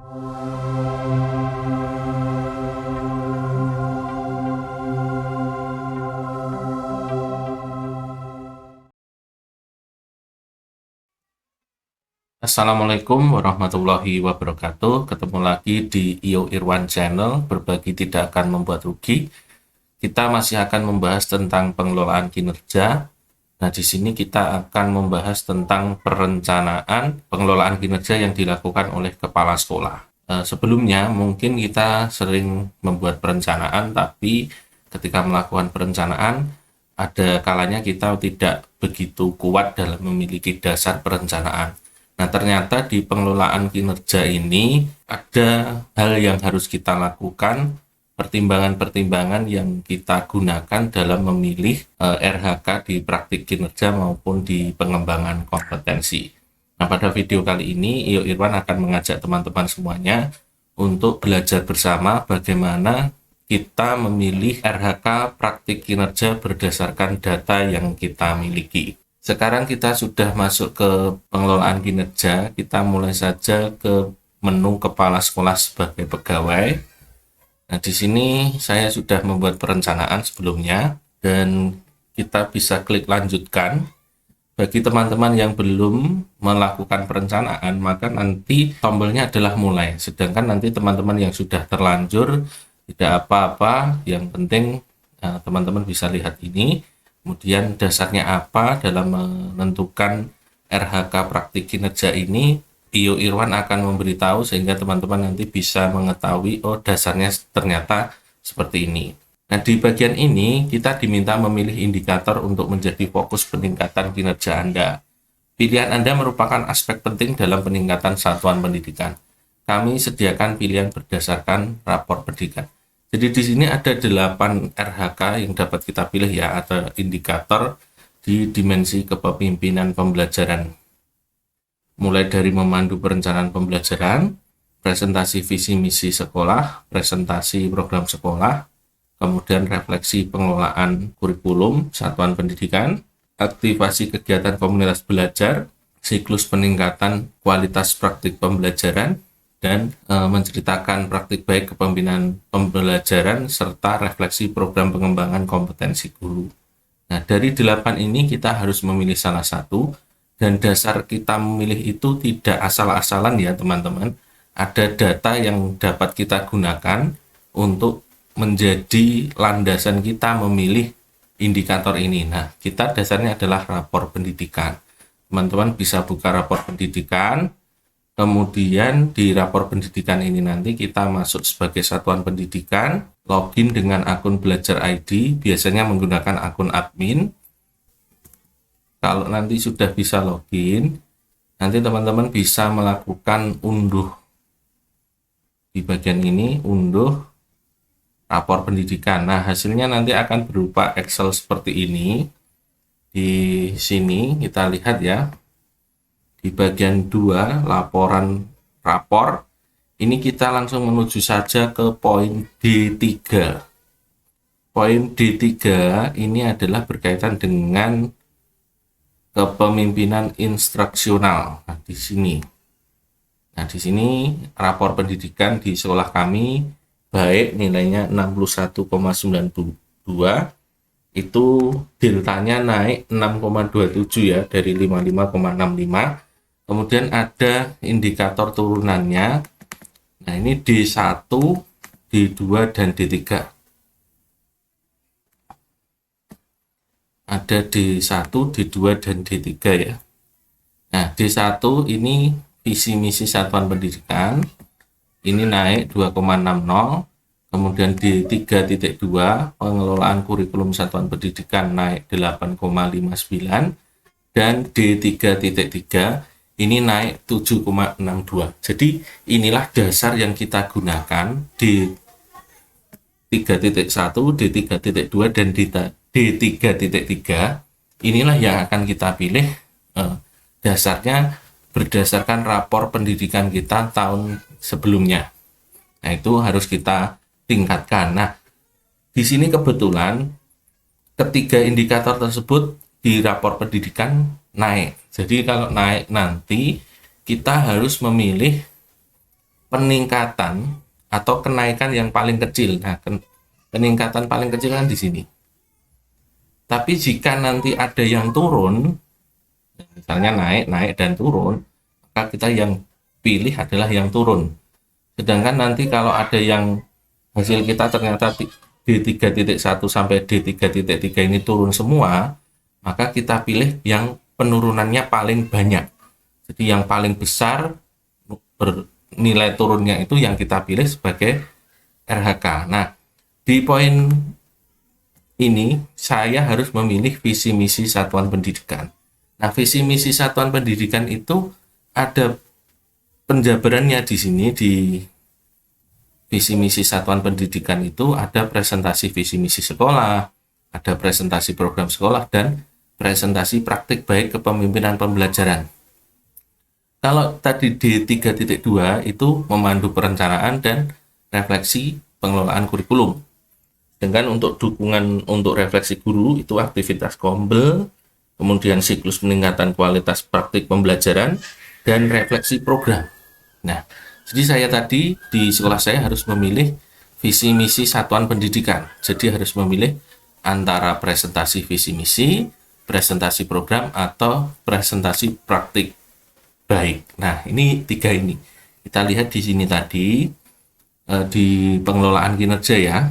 Assalamualaikum warahmatullahi wabarakatuh. Ketemu lagi di IO Irwan Channel, berbagi tidak akan membuat rugi. Kita masih akan membahas tentang pengelolaan kinerja. Nah, di sini kita akan membahas tentang perencanaan pengelolaan kinerja yang dilakukan oleh kepala sekolah. Sebelumnya mungkin kita sering membuat perencanaan, tapi ketika melakukan perencanaan ada kalanya kita tidak begitu kuat dalam memiliki dasar perencanaan. Nah, ternyata di pengelolaan kinerja ini ada hal yang harus kita lakukan, pertimbangan-pertimbangan yang kita gunakan dalam memilih RHK di praktik kinerja maupun di pengembangan kompetensi. Nah, pada video kali ini, IO Irwan akan mengajak teman-teman semuanya untuk belajar bersama bagaimana kita memilih RHK praktik kinerja berdasarkan data yang kita miliki. Sekarang kita sudah masuk ke pengelolaan kinerja, kita mulai saja ke menu kepala sekolah sebagai pegawai. Nah, di sini saya sudah membuat perencanaan sebelumnya dan kita bisa klik lanjutkan. Bagi teman-teman yang belum melakukan perencanaan, maka nanti tombolnya adalah mulai. Sedangkan nanti teman-teman yang sudah terlanjur, tidak apa-apa, yang penting teman-teman bisa lihat ini. Kemudian dasarnya apa dalam menentukan RHK praktik kinerja ini, IO Irwan akan memberitahu sehingga teman-teman nanti bisa mengetahui, oh dasarnya ternyata seperti ini. Nah, di bagian ini kita diminta memilih indikator untuk menjadi fokus peningkatan kinerja Anda. Pilihan Anda merupakan aspek penting dalam peningkatan satuan pendidikan. Kami sediakan pilihan berdasarkan rapor pendidikan. Jadi di sini ada 8 RHK yang dapat kita pilih ya, atau indikator di dimensi kepemimpinan pembelajaran. Mulai dari memandu perencanaan pembelajaran, presentasi visi misi sekolah, presentasi program sekolah, kemudian refleksi pengelolaan kurikulum satuan pendidikan, aktivasi kegiatan komunitas belajar, siklus peningkatan kualitas praktik pembelajaran, dan menceritakan praktik baik kepemimpinan pembelajaran serta refleksi program pengembangan kompetensi guru. Nah, dari 8 ini kita harus memilih salah satu, dan dasar kita memilih itu tidak asal-asalan ya teman-teman. Ada data yang dapat kita gunakan untuk menjadi landasan kita memilih indikator ini. Nah, kita dasarnya adalah rapor pendidikan. Teman-teman bisa buka rapor pendidikan. Kemudian di rapor pendidikan ini nanti kita masuk sebagai satuan pendidikan, login dengan akun belajar ID, biasanya menggunakan akun admin. Kalau nanti sudah bisa login, nanti teman-teman bisa melakukan unduh. Di bagian ini, unduh rapor pendidikan. Nah, hasilnya nanti akan berupa Excel seperti ini. Di sini kita lihat ya. Di bagian 2, laporan rapor, ini kita langsung menuju saja ke poin D3. Poin D3 ini adalah berkaitan dengan kepemimpinan instruksional. Nah, di sini. Nah, di sini rapor pendidikan di sekolah kami baik, nilainya 61,92, itu deltanya naik 6,27 ya, dari 55,65. Kemudian ada indikator turunannya. Nah, ini D1, D2, dan D3. Ada D1, D2, dan D3 ya. Nah, D1 ini visi misi satuan pendidikan. Ini naik 2,60. Kemudian D3.2 pengelolaan kurikulum satuan pendidikan naik 8,59, dan D3.3 ini naik 7,62. Jadi inilah dasar yang kita gunakan D3.1, D3.2, dan D3.3. Inilah yang akan kita pilih dasarnya berdasarkan rapor pendidikan kita tahun sebelumnya. Nah, itu harus kita tingkatkan. Nah, di sini kebetulan ketiga indikator tersebut di rapor pendidikan naik. Jadi kalau naik nanti kita harus memilih peningkatan atau kenaikan yang paling kecil. Nah, peningkatan paling kecil kan di sini. Tapi jika nanti ada yang turun, misalnya naik dan turun, maka kita yang pilih adalah yang turun. Sedangkan nanti kalau ada yang hasil kita ternyata D3.1 sampai D3.3 ini turun semua, maka kita pilih yang penurunannya paling banyak. Jadi yang paling besar nilai turunnya itu yang kita pilih sebagai RHK. Nah, di poin ini saya harus memilih visi misi satuan pendidikan. Nah, visi misi satuan pendidikan itu ada penjabarannya di sini. Di visi misi satuan pendidikan itu ada presentasi visi misi sekolah, ada presentasi program sekolah, dan presentasi praktik baik kepemimpinan pembelajaran. Kalau tadi D3.2 itu memandu perencanaan dan refleksi pengelolaan kurikulum. Dengan untuk dukungan untuk refleksi guru itu aktivitas Kombel, kemudian siklus peningkatan kualitas praktik pembelajaran, dan refleksi program. Nah, jadi saya tadi di sekolah saya harus memilih visi misi satuan pendidikan. Jadi harus memilih antara presentasi visi misi, presentasi program, atau presentasi praktik baik. Nah, ini tiga ini. Kita lihat di sini tadi di pengelolaan kinerja ya.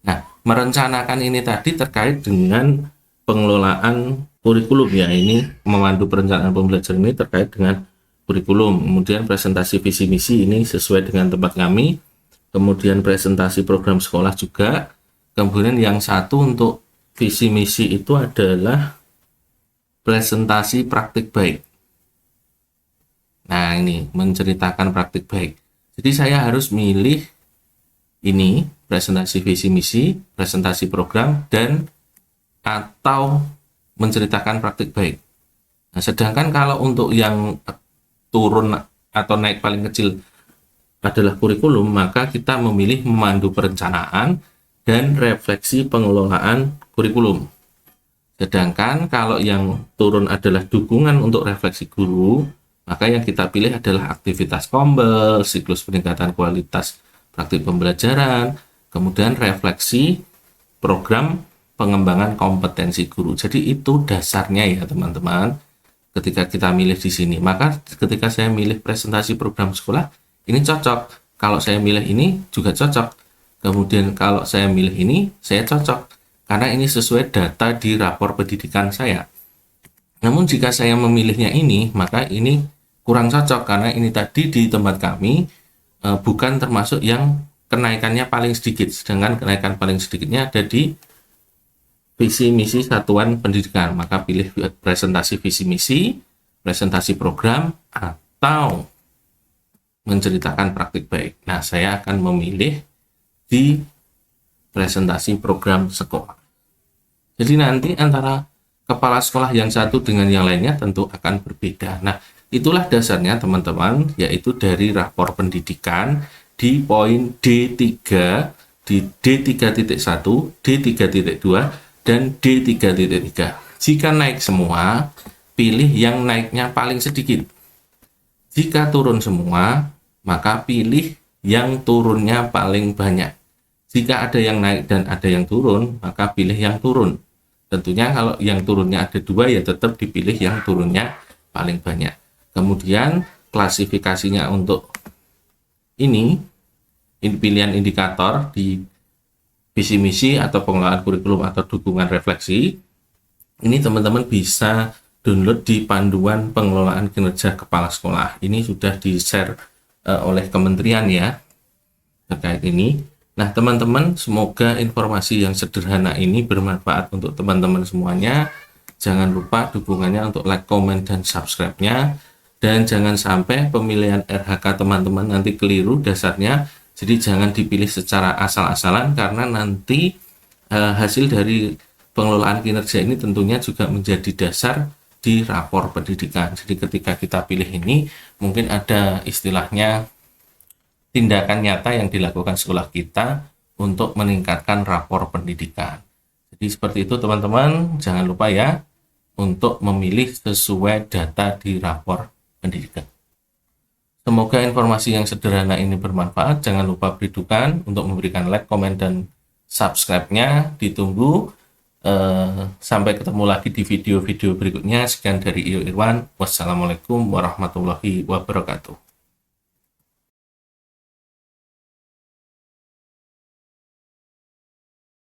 Nah, merencanakan ini tadi terkait dengan pengelolaan kurikulum ya. Ini memandu perencanaan pembelajaran ini terkait dengan kurikulum. Kemudian presentasi visi misi ini sesuai dengan tempat kami. Kemudian presentasi program sekolah juga. Kemudian yang satu untuk visi misi itu adalah presentasi praktik baik. Nah, ini menceritakan praktik baik. Jadi saya harus milih ini, presentasi visi misi, presentasi program, dan atau menceritakan praktik baik. Nah, sedangkan kalau untuk yang turun atau naik paling kecil adalah kurikulum, maka kita memilih memandu perencanaan dan refleksi pengelolaan kurikulum. Sedangkan kalau yang turun adalah dukungan untuk refleksi guru, maka yang kita pilih adalah aktivitas Kombel, siklus peningkatan kualitas praktik pembelajaran, kemudian refleksi program pengembangan kompetensi guru. Jadi itu dasarnya ya teman-teman. Ketika kita milih di sini, maka ketika saya milih presentasi program sekolah, ini cocok. Kalau saya milih ini juga cocok. Kemudian kalau saya milih ini, saya cocok. Karena ini sesuai data di rapor pendidikan saya. Namun jika saya memilihnya ini, maka ini kurang cocok karena ini tadi di tempat kami bukan termasuk yang kenaikannya paling sedikit, sedangkan kenaikan paling sedikitnya ada di visi misi satuan pendidikan. Maka pilih presentasi visi misi, presentasi program, atau menceritakan praktik baik. Nah, saya akan memilih di presentasi program sekolah. Jadi nanti antara kepala sekolah yang satu dengan yang lainnya tentu akan berbeda. Nah, itulah dasarnya teman-teman, yaitu dari rapor pendidikan di poin D3, di D3.1, D3.2, dan D3.3. Jika naik semua, pilih yang naiknya paling sedikit. Jika turun semua, maka pilih yang turunnya paling banyak. Jika ada yang naik dan ada yang turun, maka pilih yang turun. Tentunya kalau yang turunnya ada dua, ya tetap dipilih yang turunnya paling banyak. Kemudian klasifikasinya untuk ini pilihan indikator di visi misi atau pengelolaan kurikulum atau dukungan refleksi. Ini teman-teman bisa download di panduan pengelolaan kinerja kepala sekolah. Ini sudah di-share oleh kementerian ya terkait ini. Nah, teman-teman, semoga informasi yang sederhana ini bermanfaat untuk teman-teman semuanya. Jangan lupa dukungannya untuk like, comment, dan subscribe-nya. Dan jangan sampai pemilihan RHK teman-teman nanti keliru dasarnya. Jadi jangan dipilih secara asal-asalan karena nanti hasil dari pengelolaan kinerja ini tentunya juga menjadi dasar di rapor pendidikan. Jadi ketika kita pilih ini, mungkin ada istilahnya tindakan nyata yang dilakukan sekolah kita untuk meningkatkan rapor pendidikan. Jadi seperti itu teman-teman, jangan lupa ya untuk memilih sesuai data di rapor pendidikan. Semoga informasi yang sederhana ini bermanfaat. Jangan lupa beri dukungan untuk memberikan like, komen, dan subscribe-nya. Ditunggu. Sampai ketemu lagi di video-video berikutnya. Sekian dari Iyo Irwan. Wassalamualaikum warahmatullahi wabarakatuh.